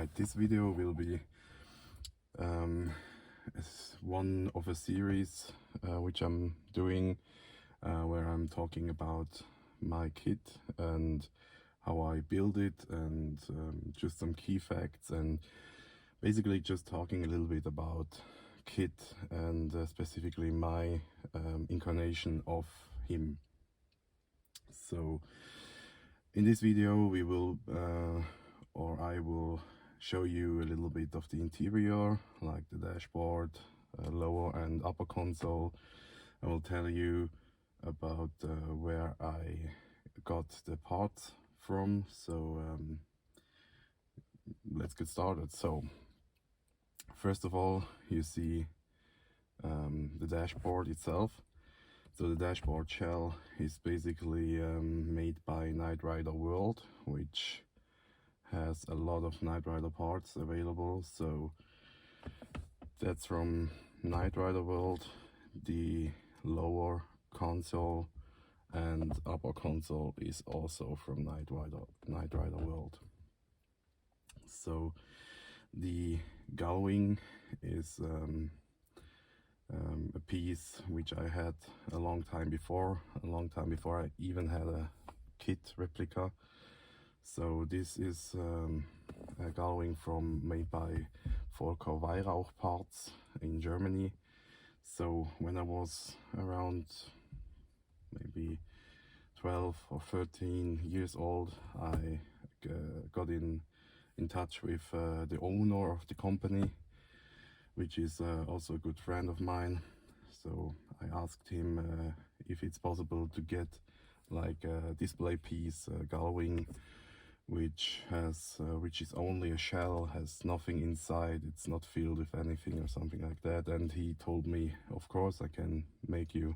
Alright, this video will be one of a series which I'm doing where I'm talking about my kit and how I build it, and just some key facts, and basically just talking a little bit about K.I.T.T and specifically my incarnation of him. So in this video we will I will show you a little bit of the interior, like the dashboard, lower and upper console. I will tell you about where I got the parts from. So let's get started. So first of all, you see the dashboard itself. So the dashboard shell is basically made by Knight Rider World, which has a lot of Knight Rider parts available. So that's from Knight Rider World. The lower console and upper console is also from Knight Rider World. So the Gullwing is a piece which I had a long time before I even had a K.I.T.T replica. So this is a Gullwing made by Volker Weihrauch Parts in Germany. So when I was around maybe 12 or 13 years old, I got in touch with the owner of the company, which is also a good friend of mine. So I asked him if it's possible to get like a display piece, Gullwing, which is only a shell, has nothing inside, it's not filled with anything or something like that. And he told me, of course I can make you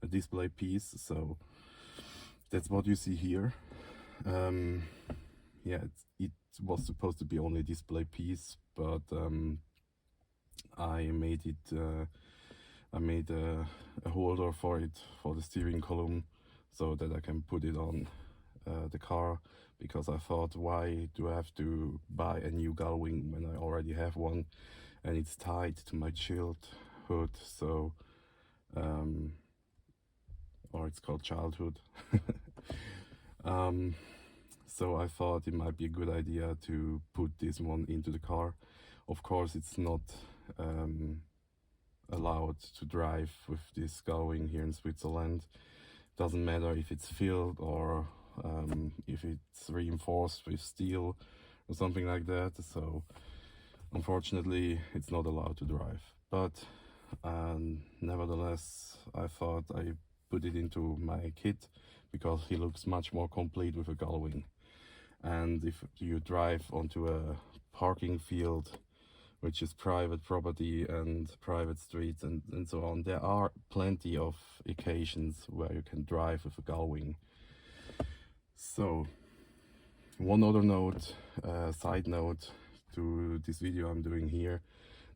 a display piece. So that's what you see here. Yeah, it was supposed to be only a display piece, but I made it. I made a holder for it, for the steering column, so that I can put it on the car, because I thought, why do I have to buy a new Gullwing when I already have one and it's tied to my child hood? So or it's called childhood. So I thought it might be a good idea to put this one into the car. Of course it's not allowed to drive with this Gullwing here in Switzerland. Doesn't matter if it's filled or if it's reinforced with steel or something like that. So unfortunately it's not allowed to drive, but nevertheless I thought I put it into my kit because he looks much more complete with a Gullwing. And if you drive onto a parking field, which is private property and private streets and so on, there are plenty of occasions where you can drive with a Gullwing. So one other note, side note to this video I'm doing here.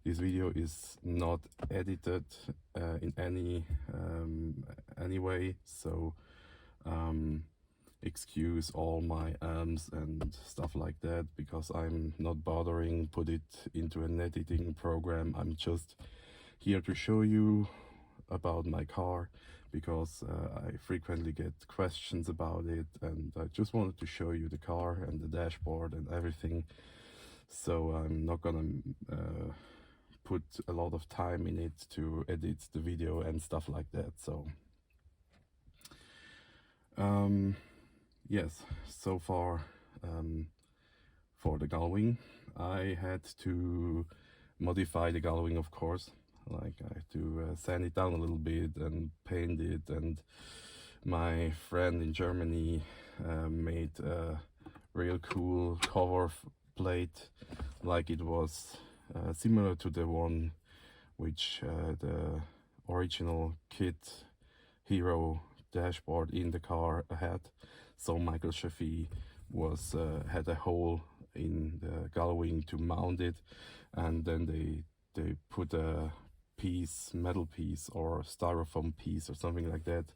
This video is not edited in any way, so excuse all my and stuff like that, because I'm not bothering put it into an editing program. I'm just here to show you about my car, because I frequently get questions about it, and I just wanted to show you the car and the dashboard and everything. So I'm not gonna put a lot of time in it to edit the video and stuff like that. So yes, so far for the Gullwing, I had to modify the Gullwing, of course. Like I had to sand it down a little bit and paint it, and my friend in Germany made a real cool cover plate, like it was similar to the one which the original K.I.T.T Hero dashboard in the car had. So Michael Chaffee was had a hole in the Gullwing to mount it, and then they put a metal piece or styrofoam piece or something like that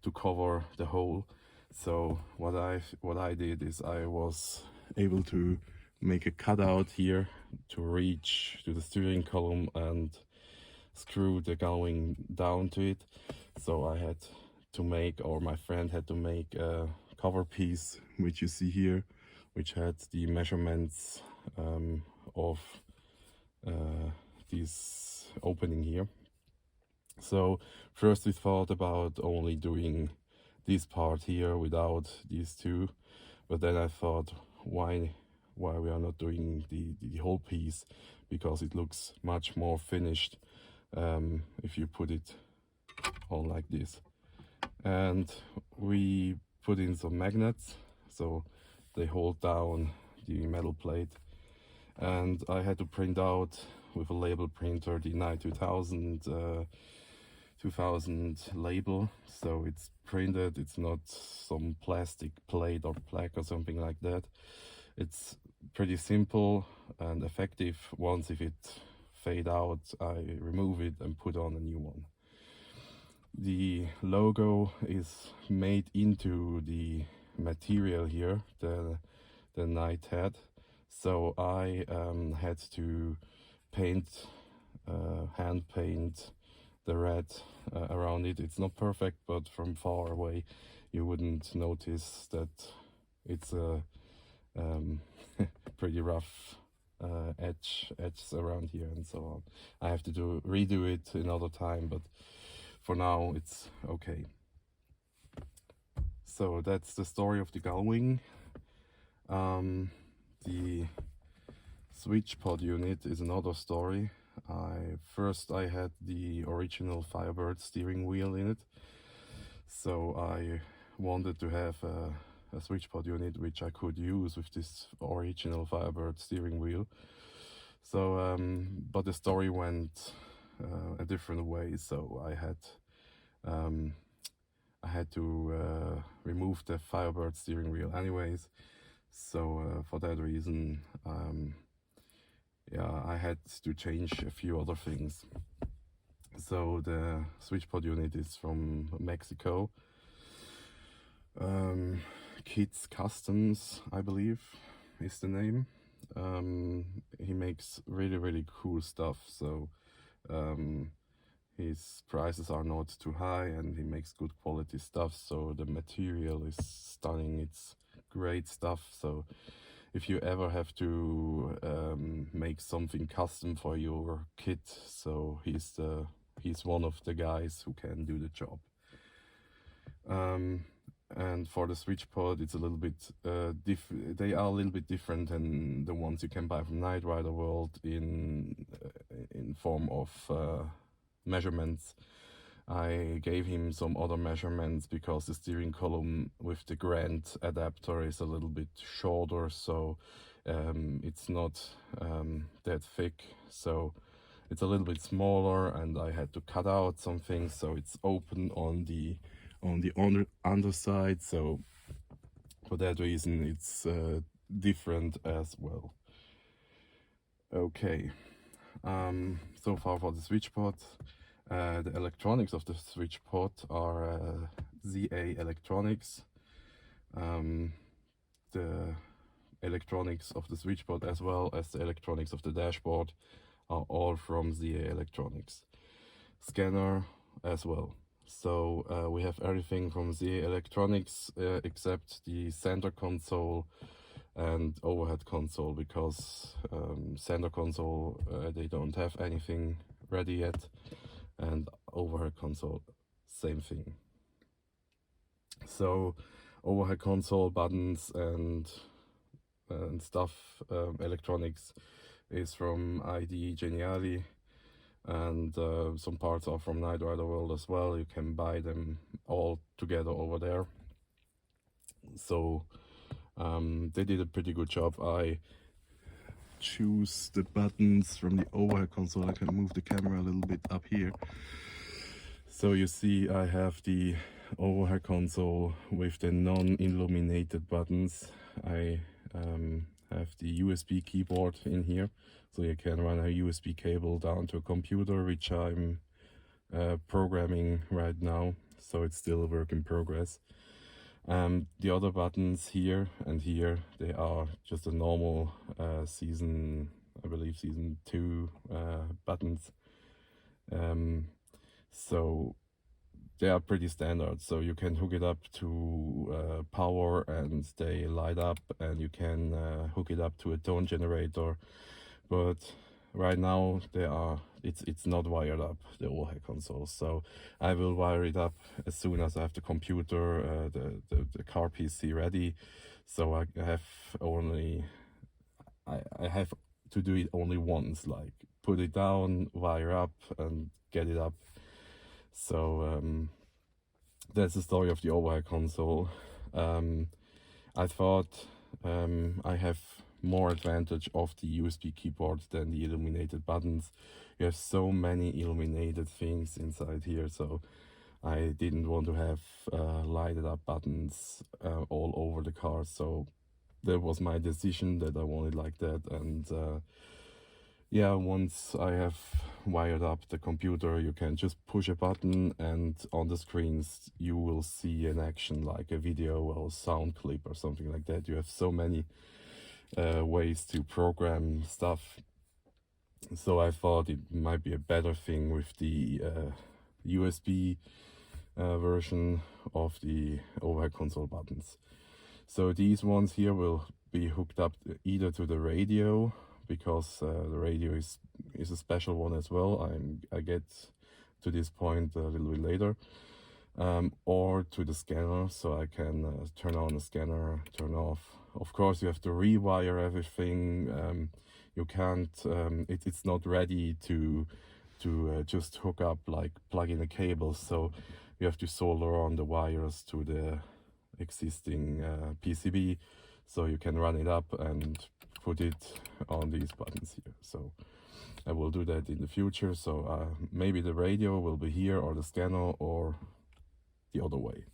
to cover the hole. So what I did is I was able to make a cutout here to reach to the steering column and screw the Gullwing down to it. So I had to make, or my friend had to make a cover piece, which you see here, which had the measurements of this opening here. So first we thought about only doing this part here without these two, but then I thought, why we are not doing the whole piece, because it looks much more finished if you put it on like this. And we put in some magnets so they hold down the metal plate, and I had to print out with a label printer the 2000 label, so it's printed, it's not some plastic plate or plaque or something like that. It's pretty simple and effective. Once if it fade out, I remove it and put on a new one. The logo is made into the material here, the K.I.T.T, so I had to paint, hand paint the red around it. It's not perfect, but from far away you wouldn't notice that it's a pretty rough edges around here and so on. I have to redo it another time, but for now it's okay. So that's the story of the Gullwing. The switch pod unit is another story. First I had the original Firebird steering wheel in it, so I wanted to have a switch pod unit which I could use with this original Firebird steering wheel. So but the story went a different way, so I had to remove the Firebird steering wheel anyways. So for that reason, yeah, I had to change a few other things. So the switch pod unit is from Mexico. K.I.T.T Customs, I believe, is the name. He makes really cool stuff, so his prices are not too high and he makes good quality stuff, so the material is stunning. It's great stuff. So if you ever have to make something custom for your kit, so he's one of the guys who can do the job. And for the switch pod, it's a little bit they are a little bit different than the ones you can buy from Knight Rider World in form of measurements. I gave him some other measurements because the steering column with the Grand adapter is a little bit shorter, so it's not that thick, so it's a little bit smaller, and I had to cut out some things so it's open on the underside, so for that reason it's different as well. Okay, so far for the switch pod. The electronics of the switch pod are ZA electronics. The electronics of the switch pod as well as the electronics of the dashboard are all from ZA electronics. Scanner as well. So we have everything from ZA electronics except the center console and overhead console, because center console they don't have anything ready yet, and overhead console same thing. So overhead console buttons and stuff, electronics is from ID Geniali, and some parts are from Knight Rider World as well. You can buy them all together over there. So they did a pretty good job. I choose the buttons from the overhead console. I can move the camera a little bit up here. So you see I have the overhead console with the non-illuminated buttons. I have the USB keyboard in here, so you can run a USB cable down to a computer, which I'm programming right now, so it's still a work in progress. The other buttons here and here, they are just a normal season, I believe season 2 buttons. So they are pretty standard, so you can hook it up to power and they light up, and you can hook it up to a tone generator, but right now it's not wired up, the overhead console. So I will wire it up as soon as I have the computer, the car PC ready. So I have only I have to do it only once, like put it down, wire up, and get it up. So that's the story of the overhead console. I thought I have more advantage of the USB keyboard than the illuminated buttons. You have so many illuminated things inside here, so I didn't want to have lighted up buttons all over the car. So that was my decision, that I wanted like that. And yeah, once I have wired up the computer, you can just push a button and on the screens you will see an action, like a video or sound clip or something like that. You have so many ways to program stuff. So I thought it might be a better thing with the USB version of the overhead console buttons. So these ones here will be hooked up either to the radio, because the radio is a special one as well. I get to this point a little bit later, or to the scanner, so I can turn on the scanner, turn off. Of course, you have to rewire everything. You can't. It's not ready to just hook up, like plug in a cable. So you have to solder on the wires to the existing PCB, so you can run it up and put it on these buttons here. So I will do that in the future. So maybe the radio will be here, or the scanner, or the other way.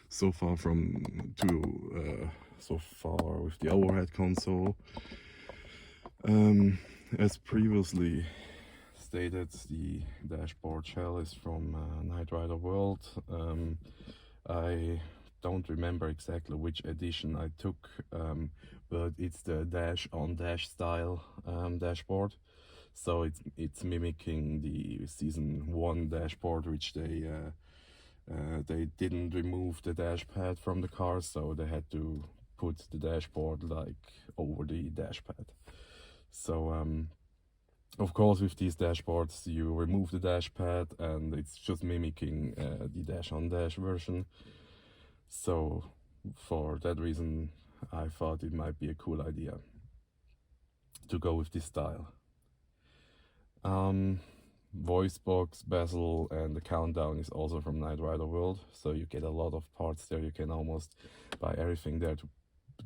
So far with the overhead console. As previously stated, the dashboard shell is from Knight Rider World. I don't remember exactly which edition I took, but it's the dash-on-dash style dashboard. So it's mimicking the season 1 dashboard, which they didn't remove the dash pad from the car, so they had to put the dashboard like over the dash pad. So of course, with these dashboards you remove the dash pad and it's just mimicking the dash-on-dash version. So for that reason I thought it might be a cool idea to go with this style. Voice box, bezel, and the countdown is also from Knight Rider World, so you get a lot of parts there. You can almost buy everything there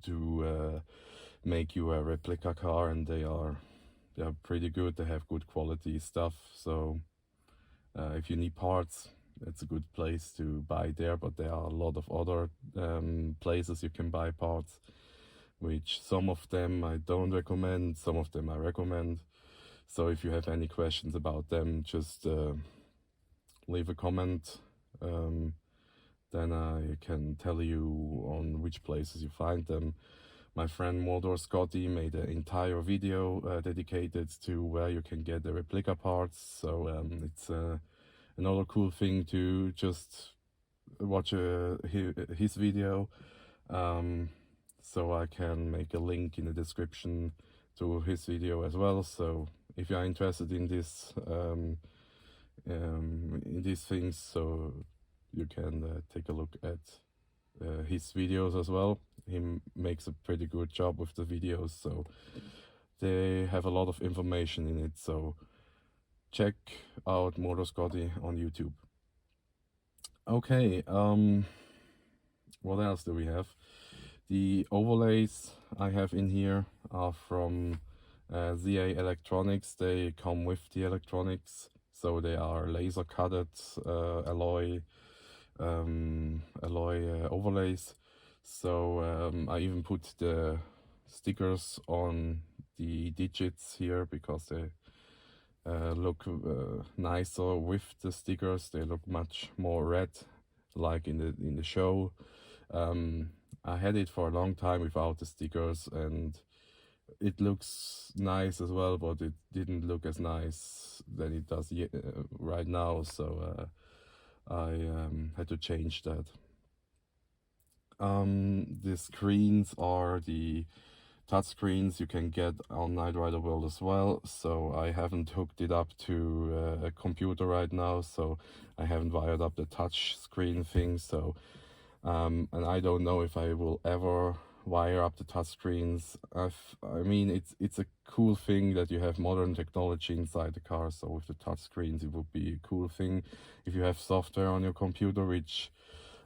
to make you a replica car, and they are pretty good. They have good quality stuff, so if you need parts, it's a good place to buy there. But there are a lot of other places you can buy parts, which some of them I don't recommend, some of them I recommend. So if you have any questions about them, just leave a comment, then I can tell you on which places you find them. My friend Mordor Scotty made an entire video dedicated to where you can get the replica parts. So it's another cool thing to just watch his video. So I can make a link in the description to his video as well. So if you are interested in this, in these things, so you can take a look at his videos as well. He makes a pretty good job with the videos, so they have a lot of information in it. So check out Motor Scotty on YouTube. Okay, what else do we have? The overlays I have in here are from ZA Electronics. They come with the electronics, so they are laser cutted alloy overlays. So I even put the stickers on the digits here because they look nicer with the stickers. They look much more red like in the show. I had it for a long time without the stickers, and it looks nice as well, but it didn't look as nice than it does right now. So I had to change that. The screens are the touch screens you can get on Knight Rider World as well. So I haven't hooked it up to a computer right now, so I haven't wired up the touch screen thing. So and I don't know if I will ever wire up the touch screens. I mean, it's a cool thing that you have modern technology inside the car. So with the touch screens, it would be a cool thing if you have software on your computer, which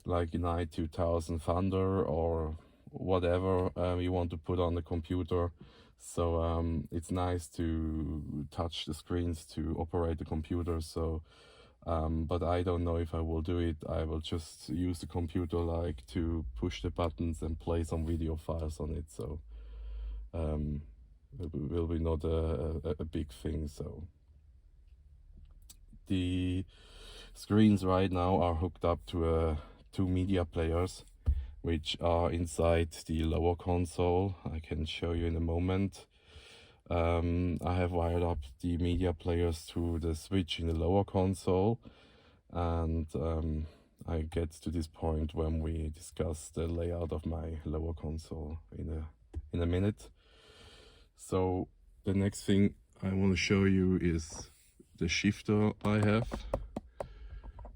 like Knight 2000 Thunder or whatever you want to put on the computer. So it's nice to touch the screens to operate the computer. So but I don't know if I will do it. I will just use the computer like to push the buttons and play some video files on it. So it will be not a big thing. So the screens right now are hooked up to two media players, which are inside the lower console. I can show you in a moment. I have wired up the media players to the switch in the lower console, and I get to this point when we discuss the layout of my lower console in a minute. So the next thing I want to show you is the shifter I have.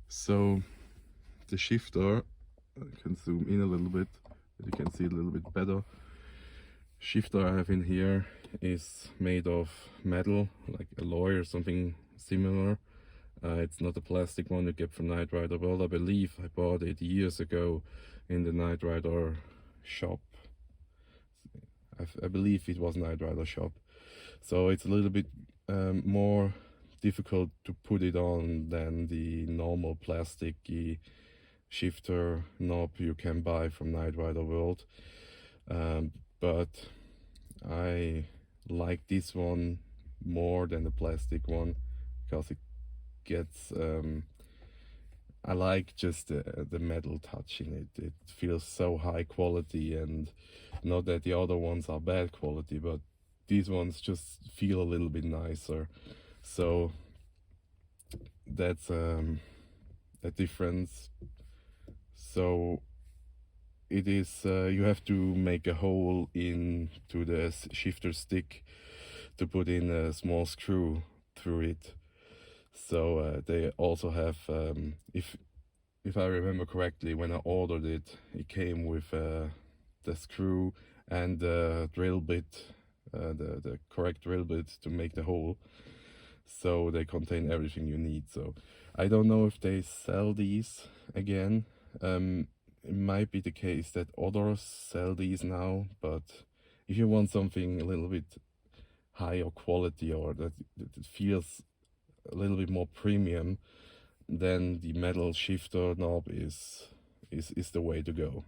So the shifter, I can zoom in a little bit, but you can see it a little bit better. Shifter I have in here is made of metal, like alloy or something similar. It's not a plastic one you get from Knight Rider World. I believe I bought it years ago in the Knight Rider shop. I believe it was Knight Rider shop. So it's a little bit more difficult to put it on than the normal plasticky shifter knob you can buy from Knight Rider World. But I like this one more than the plastic one because it gets I like just the metal touch in it. It feels so high quality, and not that the other ones are bad quality, but these ones just feel a little bit nicer. So that's a difference. So it is you have to make a hole into the shifter stick to put in a small screw through it. So they also have, if I remember correctly, when I ordered it, it came with the screw and the drill bit, the correct drill bit to make the hole. So they contain everything you need. So I don't know if they sell these again. It might be the case that others sell these now, but if you want something a little bit higher quality, or that it feels a little bit more premium, then the metal shifter knob is the way to go.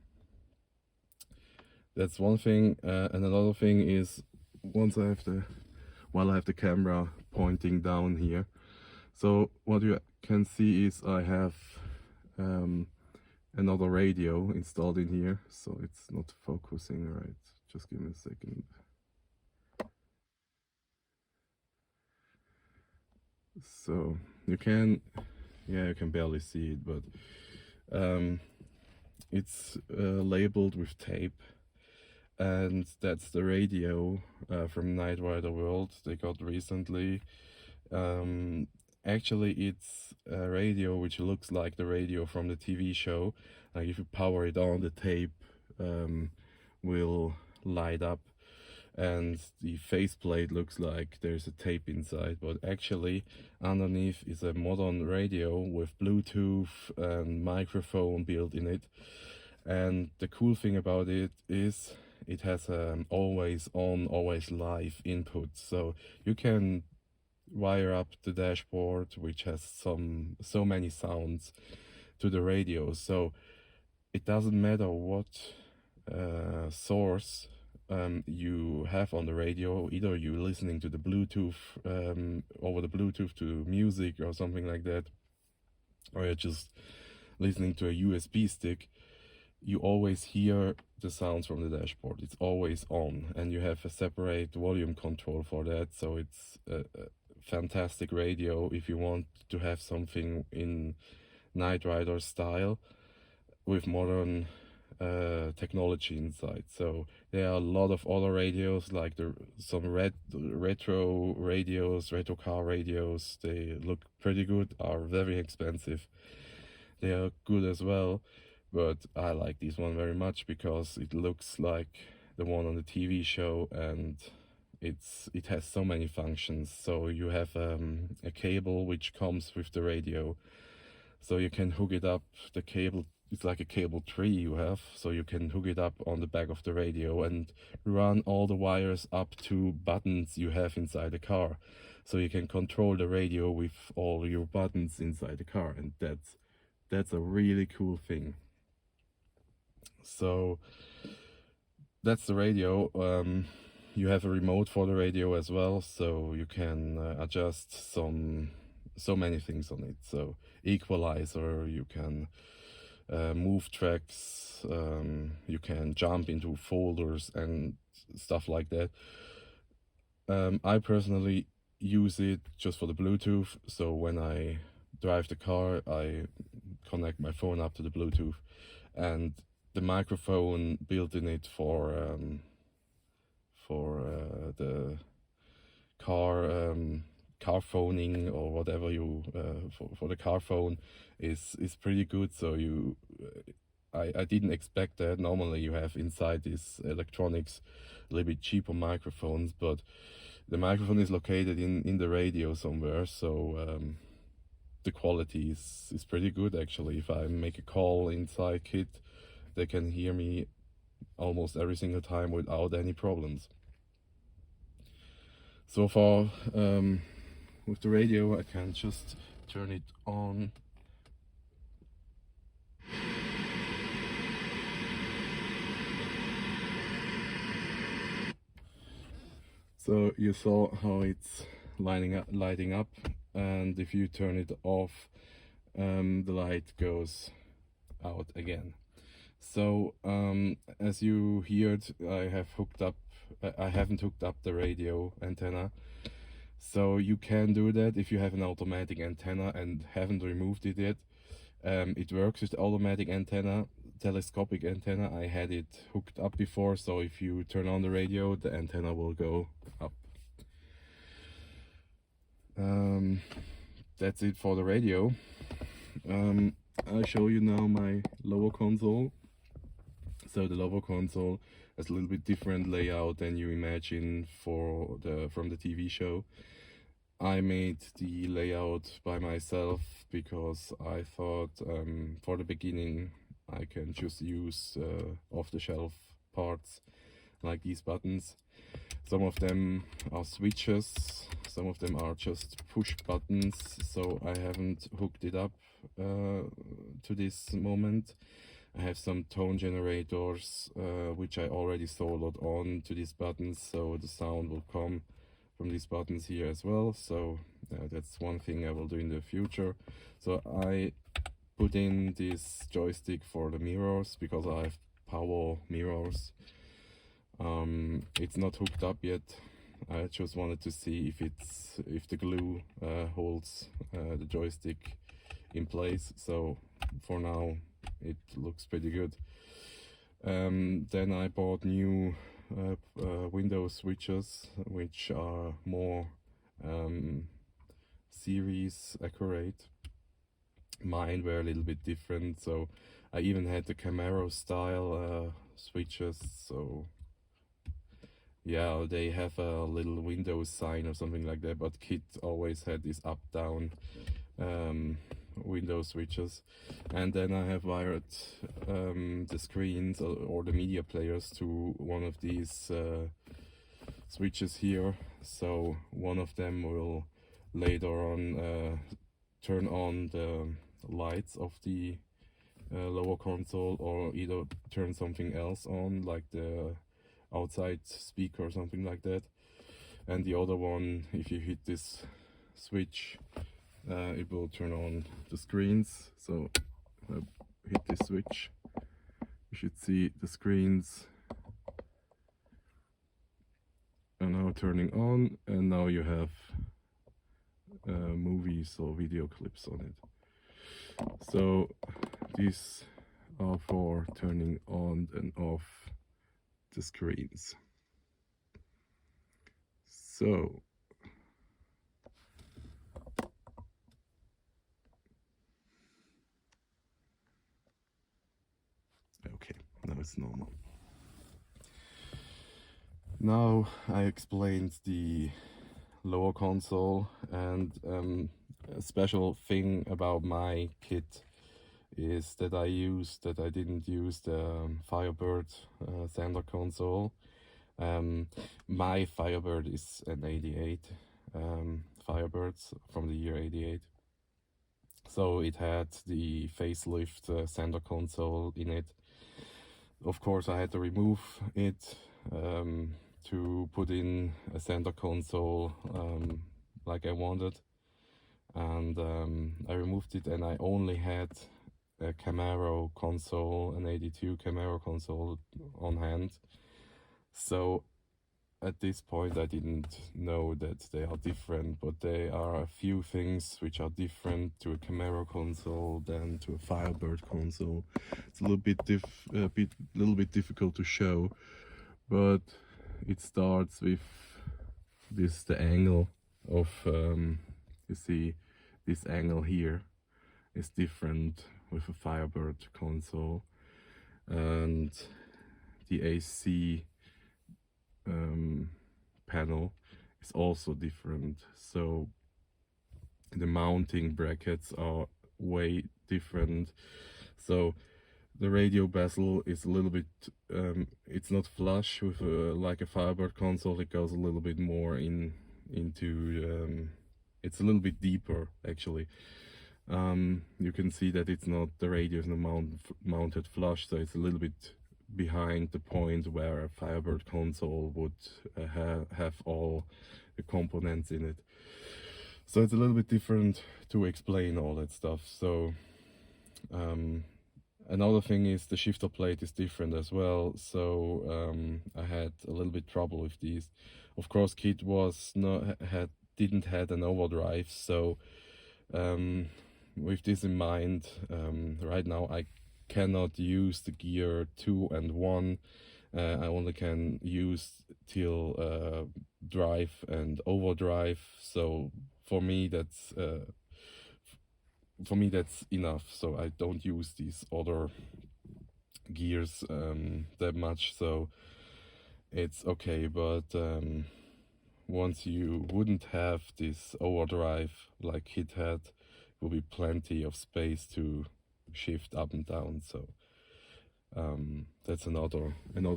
That's one thing, and another thing is, while I have the camera pointing down here, so what you can see is I have another radio installed in here, so it's not focusing right. Just give me a second. So you can barely see it, but it's labeled with tape, and that's the radio from Knight Rider World they got recently. Actually, it's a radio which looks like the radio from the TV show. Like if you power it on, the tape will light up, and the faceplate looks like there's a tape inside, but actually underneath is a modern radio with Bluetooth and microphone built in it. And the cool thing about it is it has an always on, always live input, so you can wire up the dashboard, which has so many sounds, to the radio. So it doesn't matter what source you have on the radio. Either you're listening to the Bluetooth over the Bluetooth to music or something like that, or you're just listening to a USB stick, you always hear the sounds from the dashboard. It's always on, and you have a separate volume control for that. So it's a fantastic radio if you want to have something in Knight Rider style with modern technology inside. So there are a lot of other radios, like some retro radios, retro car radios. They look pretty good, are very expensive. They are good as well, but I like this one very much because it looks like the one on the TV show, and it has so many functions. So you have a cable which comes with the radio, so you can hook it up. The cable, it's like a cable tree you have, so you can hook it up on the back of the radio and run all the wires up to buttons you have inside the car. So you can control the radio with all your buttons inside the car, and that's a really cool thing. So that's the radio. You have a remote for the radio as well, so you can adjust so many things on it. So equalizer, you can move tracks, you can jump into folders and stuff like that. I personally use it just for the Bluetooth, so when I drive the car I connect my phone up to the Bluetooth, and the microphone built in it for the car phoning or whatever you for the car phone is pretty good. So I didn't expect that. Normally you have inside these electronics a little bit cheaper microphones, but the microphone is located in the radio somewhere, so the quality is pretty good actually. If I make a call inside K.I.T.T, they can hear me almost every single time without any problems. So far with the radio, I can just turn it on. So you saw how it's lighting up, and if you turn it off, the light goes out again. So as you heard, I haven't hooked up the radio antenna. So you can do that if you have an automatic antenna and haven't removed it yet. It works with the automatic antenna, telescopic antenna. I had it hooked up before, so if you turn on the radio, the antenna will go up. That's it for the radio. I'll show you now my lower console. So the lower console has a little bit different layout than you imagine from the TV show. I made the layout by myself because I thought for the beginning I can just use off-the-shelf parts like these buttons. Some of them are switches, some of them are just push buttons, so I haven't hooked it up to this moment. I have some tone generators which I already soldered on to these buttons, so the sound will come from these buttons here as well. So that's one thing I will do in the future. So I put in this joystick for the mirrors because I have power mirrors. It's not hooked up yet. I just wanted to see if the glue holds the joystick in place. So for now it looks pretty good. Then I bought new window switches which are more series accurate. Mine were a little bit different, so I even had the Camaro style switches. So yeah, they have a little Windows sign or something like that, but K.I.T.T always had this up-down window switches. And then I have wired the screens or the media players to one of these switches here. So one of them will later on turn on the lights of the lower console, or either turn something else on, like the outside speaker or something like that. And the other one, if you hit this switch, it will turn on the screens. So hit this switch, you should see the screens are now turning on, and now you have movies or video clips on it. So these are for turning on and off the screens. So okay, now it's normal. Now I explained the lower console, and a special thing about my kit is that I didn't use the Firebird center console. My Firebird is an 88 Firebirds from the year 88. So it had the facelift center console in it. Of course, I had to remove it to put in a center console like I wanted. And I removed it, and I only had a Camaro console, an 82 Camaro console on hand. So at this point I didn't know that they are different, but there are a few things which are different to a Camaro console than to a Firebird console. It's a little bit difficult to show, but it starts with the angle of you see this angle here is different with a Firebird console, and the AC panel is also different. So the mounting brackets are way different. So the radio bezel is a little bit it's not flush with like a Firebird console. It goes a little bit more into it's a little bit deeper actually. You can see that it's not, the radio is not mounted flush, so it's a little bit behind the point where a Firebird console would have all the components in it. So it's a little bit different to explain all that stuff. So another thing is the shifter plate is different as well. So I had a little bit trouble with these. Of course, K.I.T.T didn't have an overdrive, so with this in mind, right now I cannot use the gear 2 and 1. I only can use till drive and overdrive. So for me that's enough. So I don't use these other gears that much. So it's okay. But once you wouldn't have this overdrive like K.I.T.T had, will be plenty of space to shift up and down. So that's another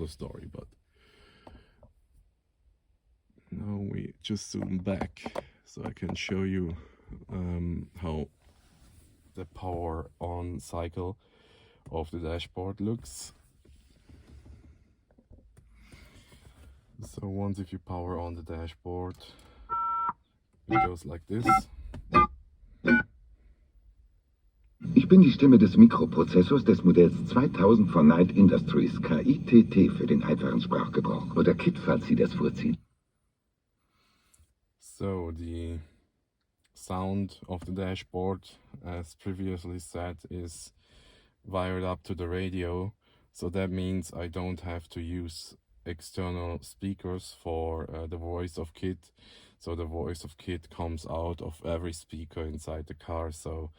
story. But now we just zoom back so I can show you how the power on cycle of the dashboard looks. So once if you power on the dashboard, it goes like this. Ich bin die Stimme des Mikroprozessors des Modells 2000 von Knight Industries, K.I.T.T für den einfachen Sprachgebrauch. Oder K.I.T., falls Sie das vorziehen. So the sound of the dashboard, as previously said, is wired up to the radio. So that means I don't have to use external speakers for the voice of K.I.T.T. So the voice of K.I.T.T comes out of every speaker inside the car. So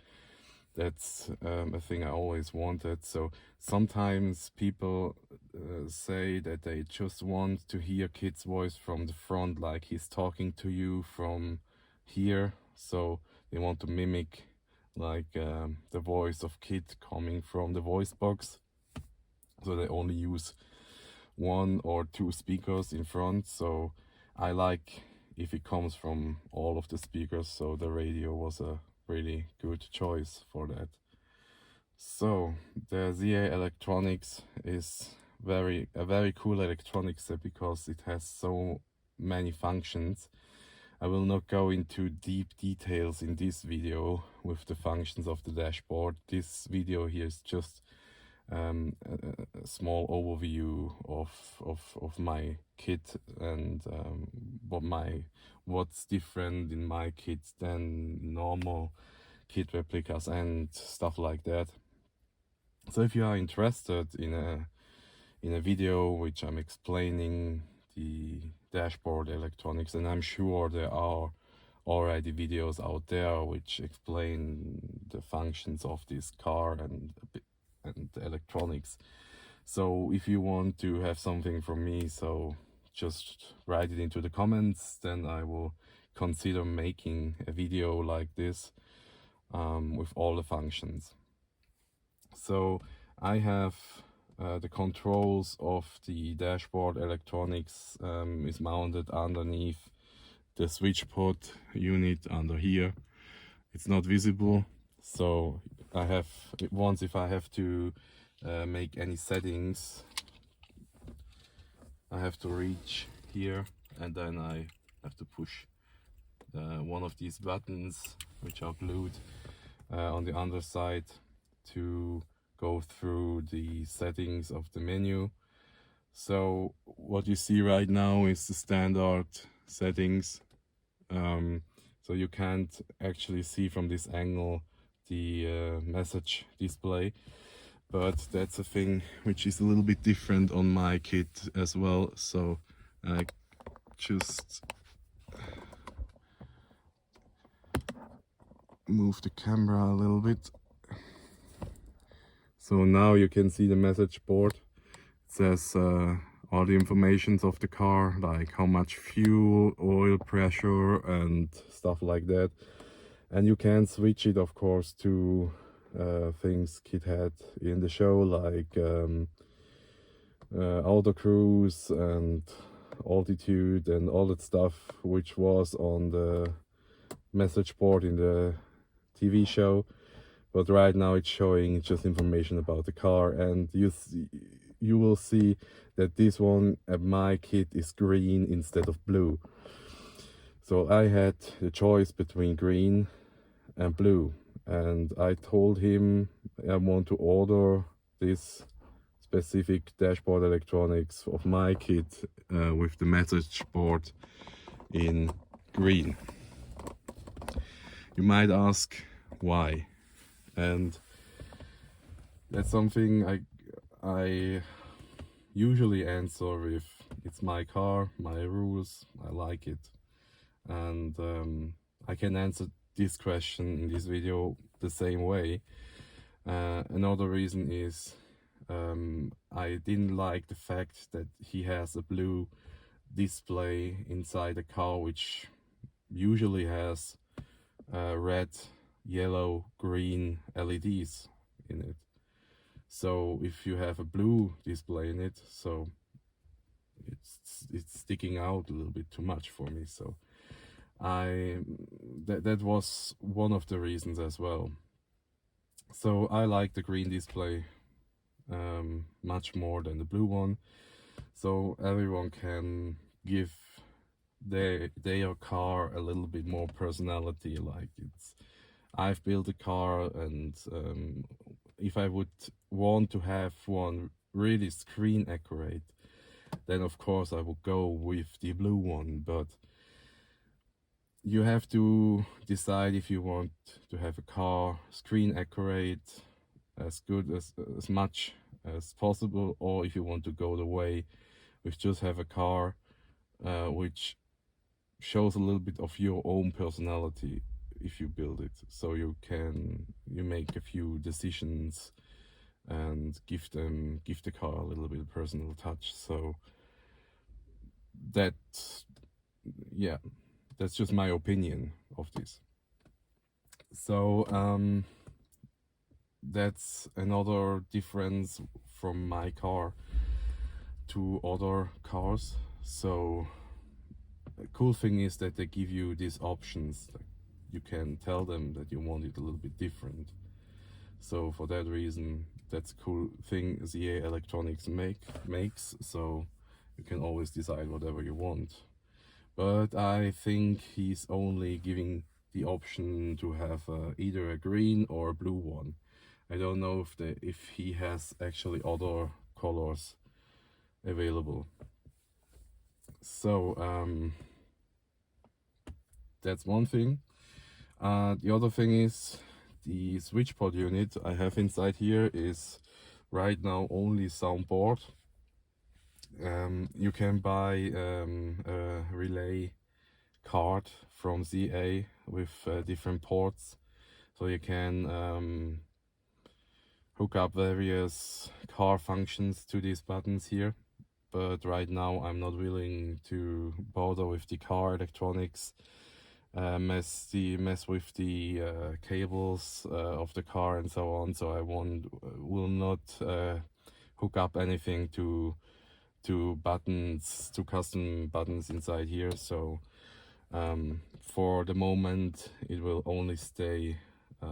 that's a thing I always wanted. So sometimes people say that they just want to hear K.I.T.'s voice from the front, like he's talking to you from here. So they want to mimic like the voice of K.I.T.T coming from the voice box. So they only use 1 or 2 speakers in front. So I like if it comes from all of the speakers. So the radio was a really good choice for that. So the ZA Electronics is a very cool electronics set because it has so many functions. I will not go into deep details in this video with the functions of the dashboard. This video here is just a small overview of my kit and what's different in my kit than normal kit replicas and stuff like that. So if you are interested in a video which I'm explaining the dashboard electronics, and I'm sure there are already videos out there which explain the functions of this car and the electronics. So if you want to have something from me, so just write it into the comments, then I will consider making a video like this with all the functions. So I have the controls of the dashboard electronics is mounted underneath the switch port unit under here. It's not visible, so I have once if I have to make any settings, I have to reach here and then I have to push one of these buttons which are glued on the underside to go through the settings of the menu. So what you see right now is the standard settings. So you can't actually see from this angle the message display, but that's a thing which is a little bit different on my kit as well. So I just move the camera a little bit. So now you can see the message board. It says all the informations of the car, like how much fuel, oil pressure and stuff like that. And you can switch it, of course, to things K.I.T.T had in the show, like auto cruise and altitude and all that stuff which was on the message board in the TV show. But right now it's showing just information about the car, and you will see that this one at my kit is green instead of blue. So I had the choice between green and blue, and I told him I want to order this specific dashboard electronics of my kit with the message board in green. You might ask why, and that's something I usually answer with, it's my car, my rules, I like it. And I can answer this question in this video the same way. Another reason is I didn't like the fact that he has a blue display inside the car, which usually has red, yellow, green LEDs in it. So if you have a blue display in it, so it's sticking out a little bit too much for me. So that was one of the reasons as well. So I like the green display much more than the blue one, so everyone can give their car a little bit more personality. Like, I've built a car, and if I would want to have one really screen accurate, then of course I would go with the blue one. But you have to decide if you want to have a car screen accurate, as good as much as possible, or if you want to go the way with just have a car which shows a little bit of your own personality if you build it, so you make a few decisions and give the car a little bit of personal touch. So that's just my opinion of this. So that's another difference from my car to other cars. So a cool thing is that they give you these options. Like, you can tell them that you want it a little bit different. So for that reason, that's a cool thing ZA Electronics makes. So you can always decide whatever you want. but I think he's only giving the option to have either a green or a blue one. I don't know if he has actually other colors available. So that's one thing. The other thing is the switch pod unit I have inside here is right now only Soundboard. You can buy a relay card from ZA with different ports, so you can hook up various car functions to these buttons here. But right now I'm not willing to bother with the car electronics, mess with the cables of the car and so on. So I will not hook up anything to buttons, to custom buttons inside here. So for the moment it will only stay a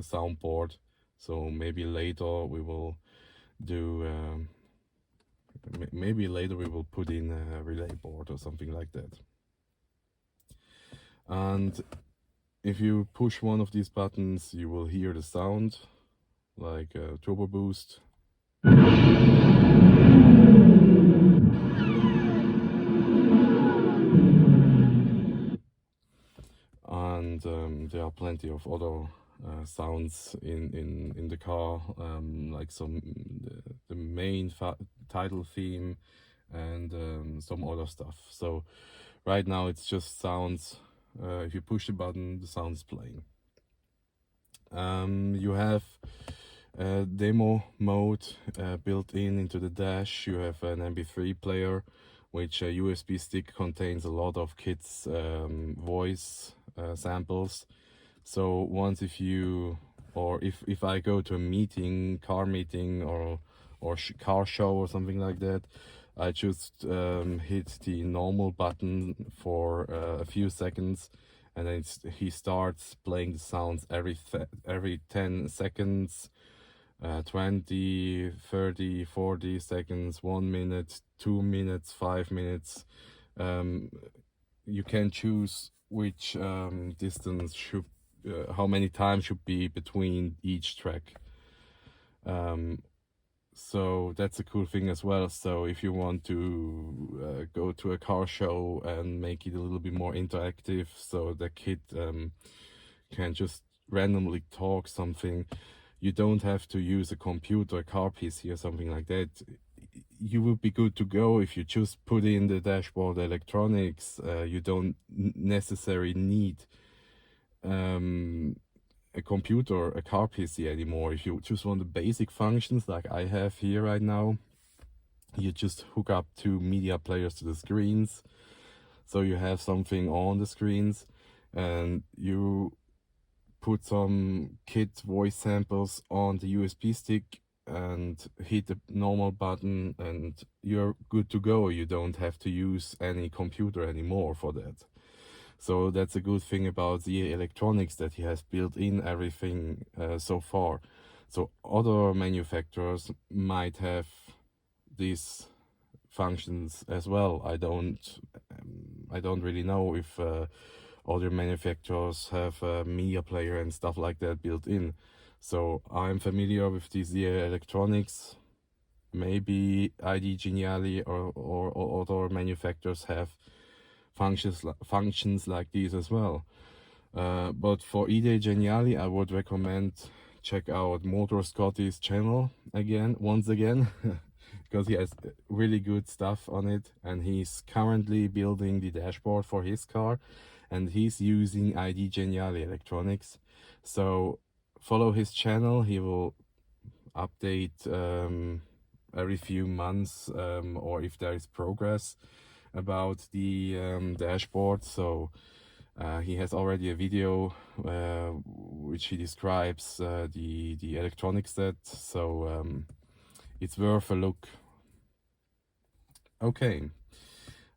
soundboard. So maybe later we will do maybe later we will put in a relay board or something like that. And if you push one of these buttons, you will hear the sound like a turbo boost. And there are plenty of other sounds in the car, like the main title theme and some other stuff. So right now it's just sounds. If you push the button, the sound is playing. You have demo mode built into the dash. You have an MP3 player, which a USB stick contains a lot of K.I.T.T's voice samples. So once if I go to a meeting, car meeting or car show or something like that, I just hit the normal button for a few seconds, and then he starts playing the sounds every 10 seconds, 20, 30, 40 seconds, 1 minute, 2 minutes, 5 minutes. You can choose which distance should, how many times should be between each track. So that's a cool thing as well. So if you want to go to a car show and make it a little bit more interactive, so the kid can just randomly talk something, you don't have to use a computer, a car PC or something like that. You will be good to go if you just put in the dashboard electronics. You don't necessarily need a computer, a car PC anymore. If you just want the basic functions like I have here right now, you just hook up two media players to the screens, so you have something on the screens, and you put some K.I.T.T voice samples on the USB stick and hit the normal button, and you're good to go. You don't have to use any computer anymore for that. So that's a good thing about the electronics, that he has built in everything so far. So other manufacturers might have these functions as well. I don't really know if other manufacturers have a media player and stuff like that built in. So I'm familiar with these electronics. Maybe ID Geniali or other manufacturers have functions like these as well. But for ID Geniali, I would recommend check out Motor Scotty's channel once again, because he has really good stuff on it, and he's currently building the dashboard for his car, and he's using ID Geniali electronics. So follow his channel. He will update every few months, or if there is progress about the dashboard. So he has already a video which he describes the electronic set, so it's worth a look. Okay,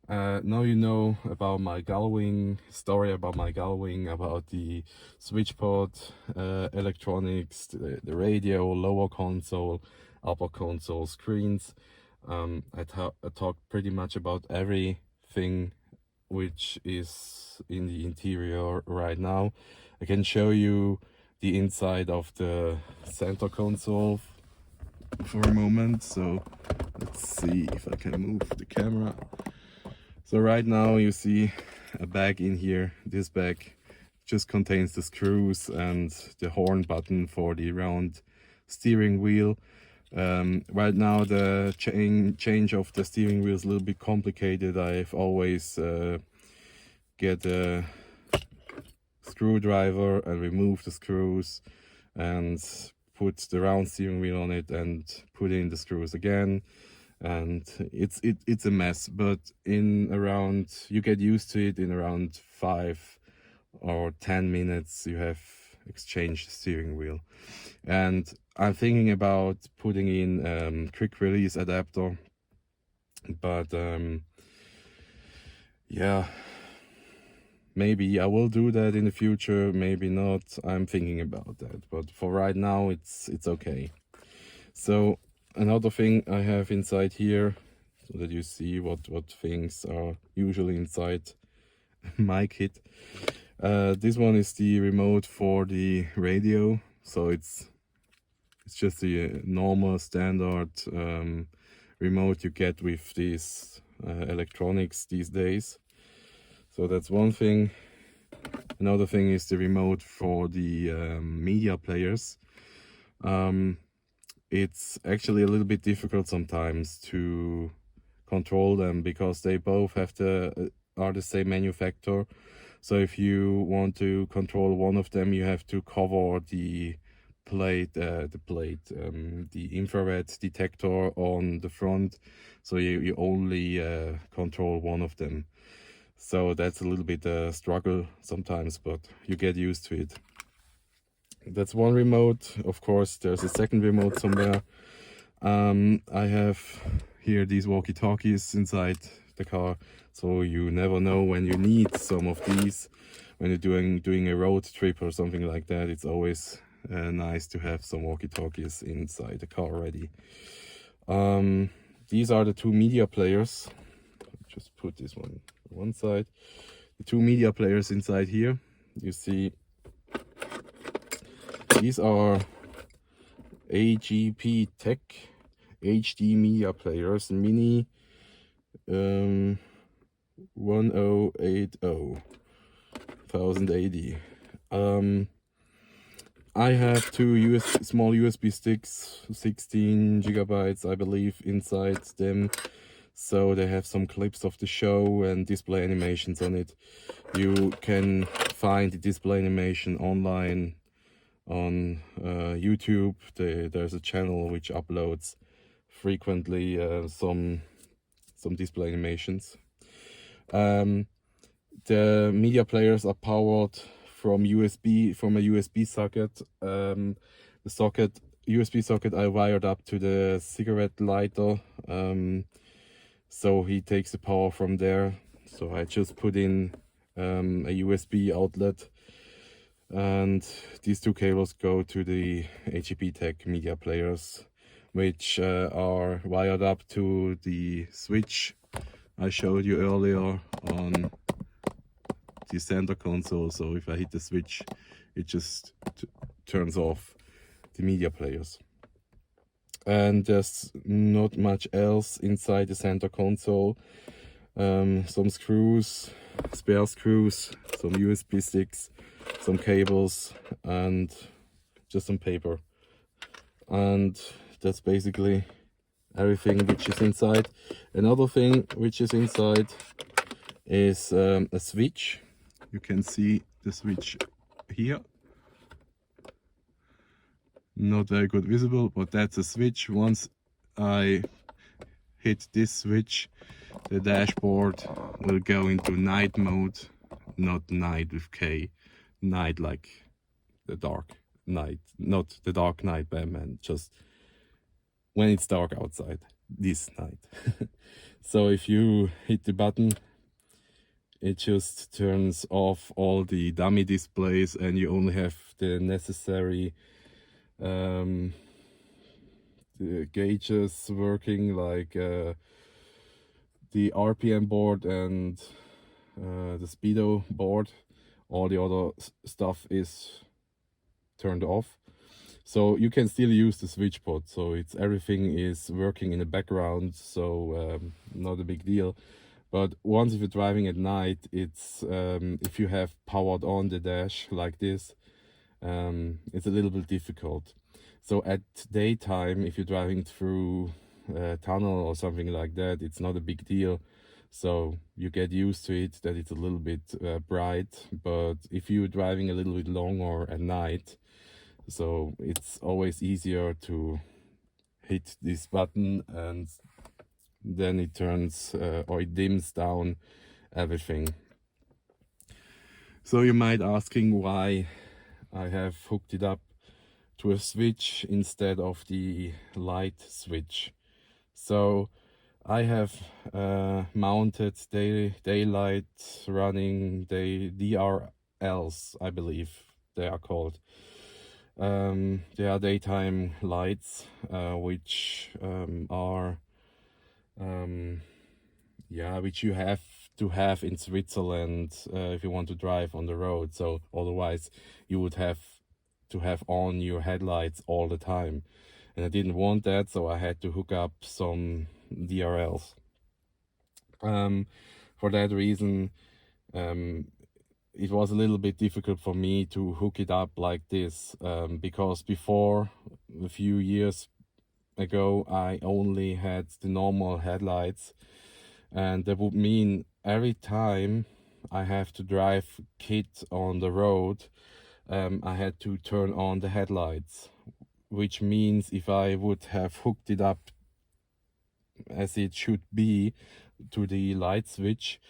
now you know about my Gullwing story, about the switch pod electronics, the radio, lower console, upper console screens. I talked pretty much about everything thing which is in the interior right now. I can show you the inside of the center console for a moment. So let's see if I can move the camera. So right now you see a bag in here. This bag just contains the screws and the horn button for the round steering wheel. Right now the change of the steering wheel is a little bit complicated. I've always get a screwdriver and remove the screws and put the round steering wheel on it and put in the screws again, and it's a mess. But you get used to it. In around 5 or 10 minutes you have exchanged the steering wheel. And I'm thinking about putting in quick release adapter, but yeah, maybe I will do that in the future, maybe not. I'm thinking about that, but for right now it's okay. So another thing I have inside here, so that you see what things are usually inside my kit. This one is the remote for the radio. So it's just the normal standard remote you get with these electronics these days. So that's one thing. Another thing is the remote for the media players. It's actually a little bit difficult sometimes to control them because they both are the same manufacturer. So if you want to control one of them, you have to cover the infrared detector on the front, so you only control one of them. So that's a little bit a struggle sometimes, but you get used to it. That's one remote. Of course, there's a second remote somewhere. I have here these walkie-talkies inside the car, so you never know when you need some of these. When you're doing a road trip or something like that, it's always nice to have some walkie-talkies inside the car already. These are the two media players. Just put this one on one side. The two media players inside here. You see, these are K.I.T.T HD media players, mini 1080. I have two small USB sticks, 16 gigabytes I believe inside them. So they have some clips of the show and display animations on it. You can find the display animation online on YouTube. There's a channel which uploads frequently some display animations. The media players are powered from a USB socket. The USB socket I wired up to the cigarette lighter. So he takes the power from there. So I just put in a USB outlet, and these two cables go to the K.I.T.T media players, which are wired up to the switch I showed you earlier on the center console. So if I hit the switch, it just turns off the media players. And there's not much else inside the center console. Some screws, spare screws, some USB sticks, some cables, and just some paper. And that's basically everything which is inside. Another thing which is inside is a switch. You can see the switch here. Not very good visible, but that's a switch. Once I hit this switch, the dashboard will go into night mode. Not night with K, night like the dark night, not the dark night Batman, just when it's dark outside, this night. So if you hit the button, it just turns off all the dummy displays and you only have the necessary the gauges working, like the RPM board and the speedo board, all the other stuff is turned off. So you can still use the switch pod, so it's everything is working in the background, so not a big deal. But once if you're driving at night, it's if you have powered on the dash like this, it's a little bit difficult. So at daytime, if you're driving through a tunnel or something like that, it's not a big deal. So you get used to it, that it's a little bit bright. But if you're driving a little bit longer at night, so it's always easier to hit this button and then it turns or it dims down everything. So you might asking why I have hooked it up to a switch instead of the light switch. So I have mounted daylight running DRLs, I believe they are called. They are daytime lights, which are which you have to have in Switzerland if you want to drive on the road. So otherwise you would have to have on your headlights all the time, and I didn't want that, so I had to hook up some DRLs. For that reason, it was a little bit difficult for me to hook it up like this, because before, a few years ago, I only had the normal headlights, and that would mean every time I have to drive K.I.T.T on the road, I had to turn on the headlights, which means if I would have hooked it up as it should be to the light switch,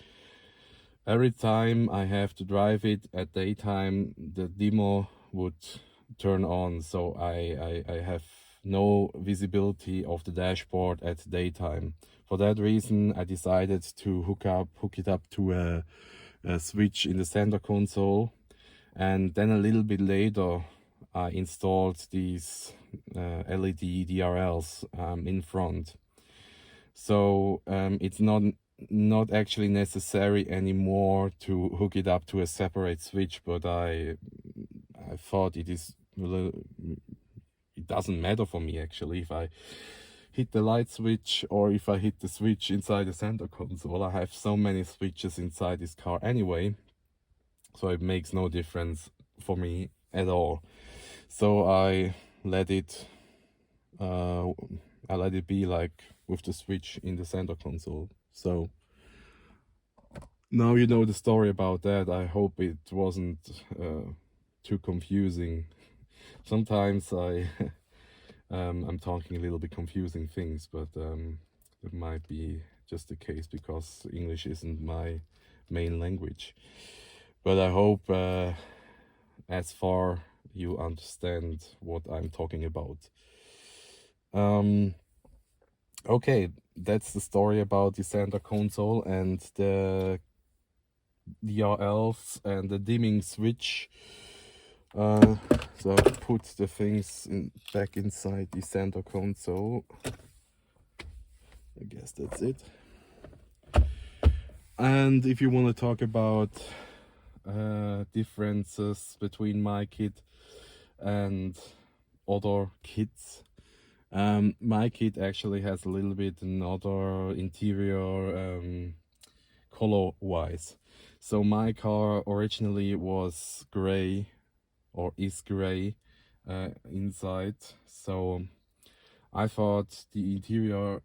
every time I have to drive it at daytime, the dimmer would turn on, so I have no visibility of the dashboard at daytime. For that reason, I decided to hook it up to a switch in the center console, and then a little bit later I installed these LED DRLs in front. So it's not actually necessary anymore to hook it up to a separate switch, but I thought it doesn't matter for me actually if I hit the light switch or if I hit the switch inside the center console. I have so many switches inside this car anyway, so it makes no difference for me at all. So I let it be like with the switch in the center console. So now you know the story about that. I hope it wasn't too confusing. Sometimes I'm talking a little bit confusing things, but it might be just the case because English isn't my main language. But I hope as far you understand what I'm talking about. Okay, that's the story about the center console and the DRLs and the dimming switch. So I put the things back inside the center console. I guess that's it. And if you want to talk about differences between my kit and other kits, my kit actually has a little bit another interior color wise. So my car originally was gray, or is gray inside, so I thought the interior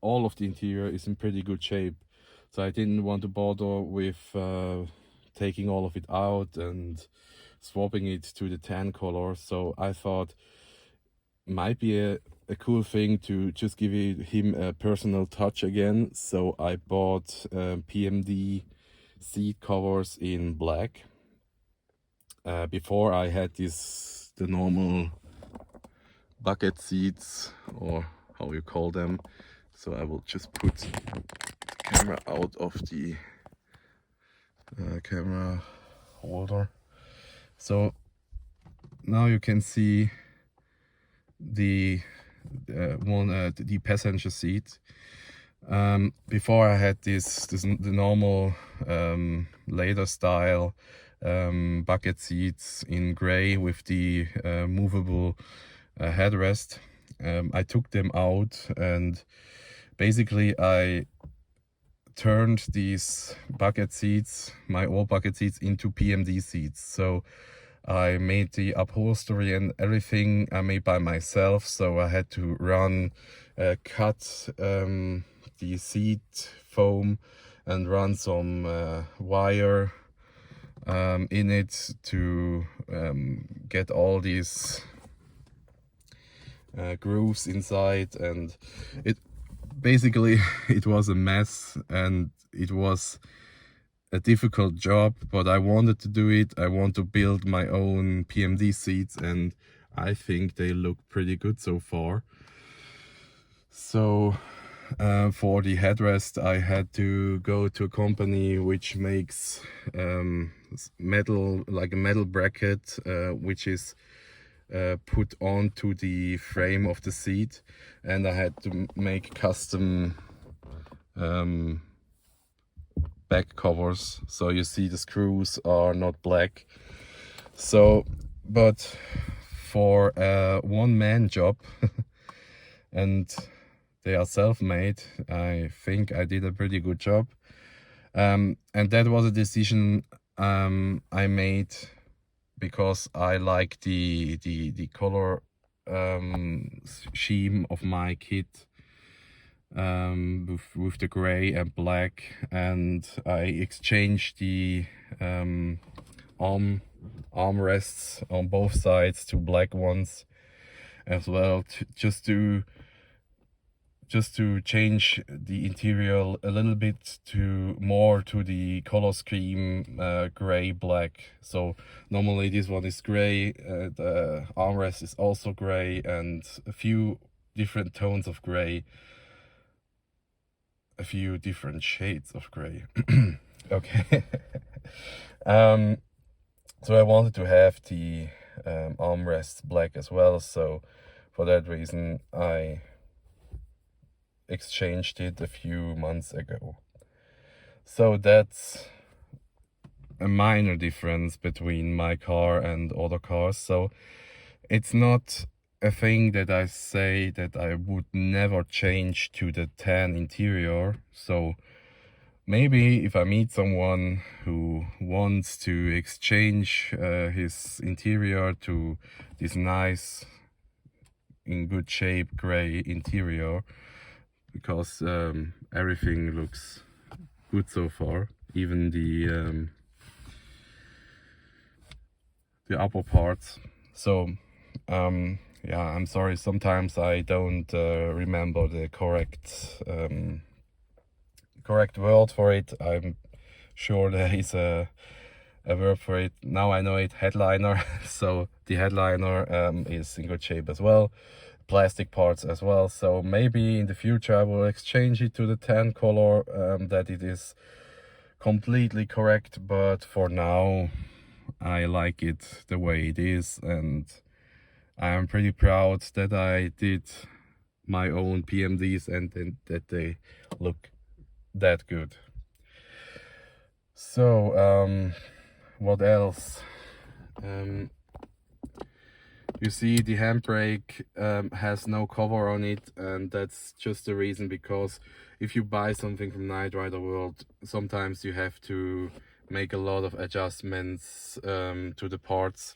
all of the interior is in pretty good shape, so I didn't want to bother with taking all of it out and swapping it to the tan color. So I thought might be a cool thing to just give him a personal touch again. So I bought PMD seat covers in black. Before I had the normal bucket seats, or how you call them. So I will just put the camera out of the camera holder. So now you can see the the passenger seat. Before I had the normal leather style bucket seats in gray with the movable headrest. I took them out, and basically I turned these bucket seats, my old bucket seats, into PMD seats. So I made the upholstery and everything I made by myself. So I had to cut the seat foam and run some wire in it to get all these grooves inside, and it basically it was a mess, and it was a difficult job, but I wanted to do it. I want to build my own PMD seats, and I think they look pretty good so far. So for the headrest, I had to go to a company which makes metal, like a metal bracket, which is put onto the frame of the seat, and I had to make custom back covers. So you see the screws are not black. So, but for a one-man job and they are self-made, I think I did a pretty good job. And that was a decision I made because I like the color scheme of my kit, with the gray and black, and I exchanged the armrests on both sides to black ones as well, just to change the interior a little bit more to the color scheme, gray black. So normally this one is gray, the armrest is also gray, and a few different tones of gray, a few different shades of gray. Okay. So I wanted to have the armrests black as well, so for that reason I exchanged it a few months ago. So that's a minor difference between my car and other cars. So it's not a thing that I say that I would never change to the tan interior. So maybe if I meet someone who wants to exchange his interior to this nice, in good shape gray interior, because everything looks good so far, even the upper parts. So yeah, I'm sorry, sometimes I don't remember the correct word for it. I'm sure there is a word for it. Now I know it, headliner. So the headliner is in good shape as well, plastic parts as well. So maybe in the future I will exchange it to the tan color, that it is completely correct, but for now I like it the way it is, and I am pretty proud that I did my own PMDs and that they look that good. So what else? You see the handbrake has no cover on it, and that's just the reason because if you buy something from Knight Rider World, sometimes you have to make a lot of adjustments to the parts.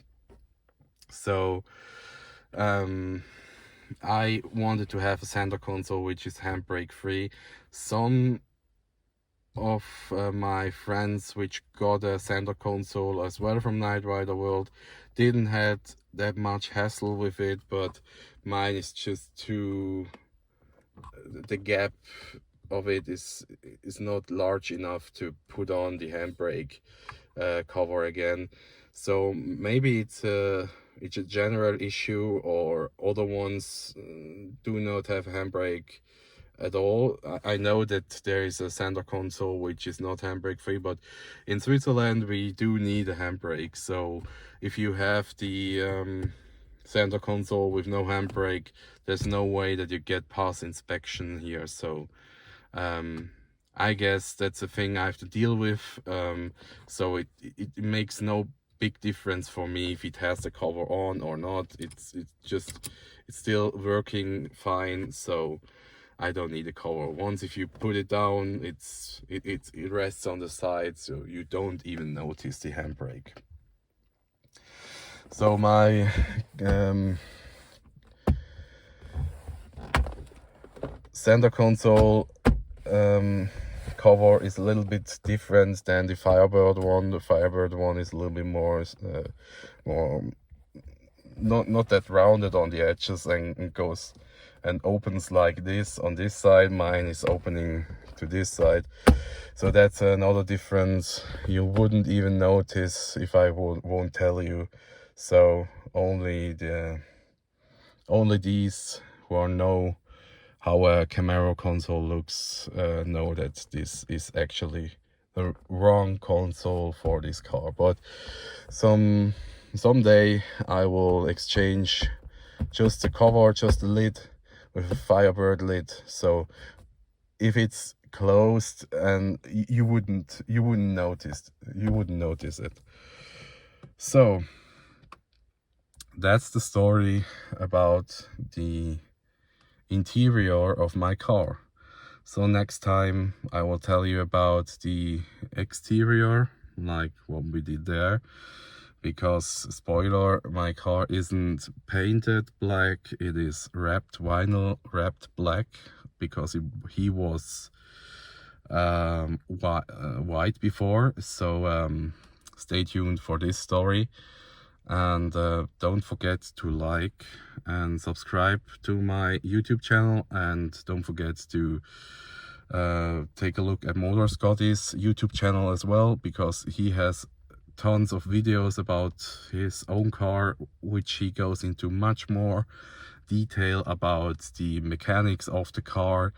So I wanted to have a center console which is handbrake free. Some of my friends which got a center console as well from Knight Rider World didn't have that much hassle with it, but mine is just too, the gap of it is not large enough to put on the handbrake cover again. So maybe it's a general issue, or other ones do not have handbrake at all. I know that there is a center console which is not handbrake free, but in Switzerland we do need a handbrake. So if you have the center console with no handbrake, there's no way that you get past inspection here. So I guess that's a thing I have to deal with. So it makes no big difference for me if it has the cover on or not. It's still working fine, so I don't need a cover. Once if you put it down, it rests on the side, so you don't even notice the handbrake. So my center console cover is a little bit different than the Firebird one. The Firebird one is a little bit more not that rounded on the edges and goes and opens like this on this side. Mine is opening to this side, so that's another difference you wouldn't even notice if I won't tell you. So only these who know how a Camaro console looks know that this is actually the wrong console for this car. But someday I will exchange just the cover, just the lid, with a Firebird lid. So if it's closed, and you wouldn't notice it. So that's the story about the interior of my car. So next time I will tell you about the exterior, like what we did there, because spoiler, my car isn't painted black, it is vinyl wrapped black, because he was white before. So stay tuned for this story. And don't forget to like and subscribe to my YouTube channel, and don't forget to take a look at Motor Scotty's YouTube channel as well, because he has tons of videos about his own car, which he goes into much more detail about the mechanics of the car,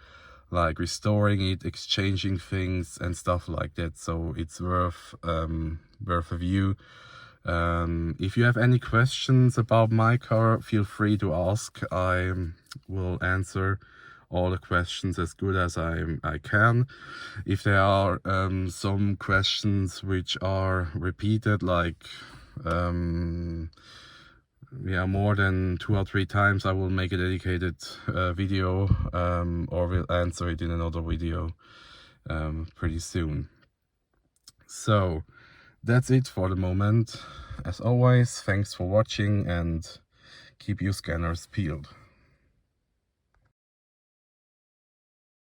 like restoring it, exchanging things and stuff like that. So it's worth a view. If you have any questions about my car, feel free to ask. I will answer all the questions as good as I can. If there are some questions which are repeated, like more than 2 or 3 times, I will make a dedicated video, or will answer it in another video pretty soon. So that's it for the moment. As always, thanks for watching, and keep your scanners peeled.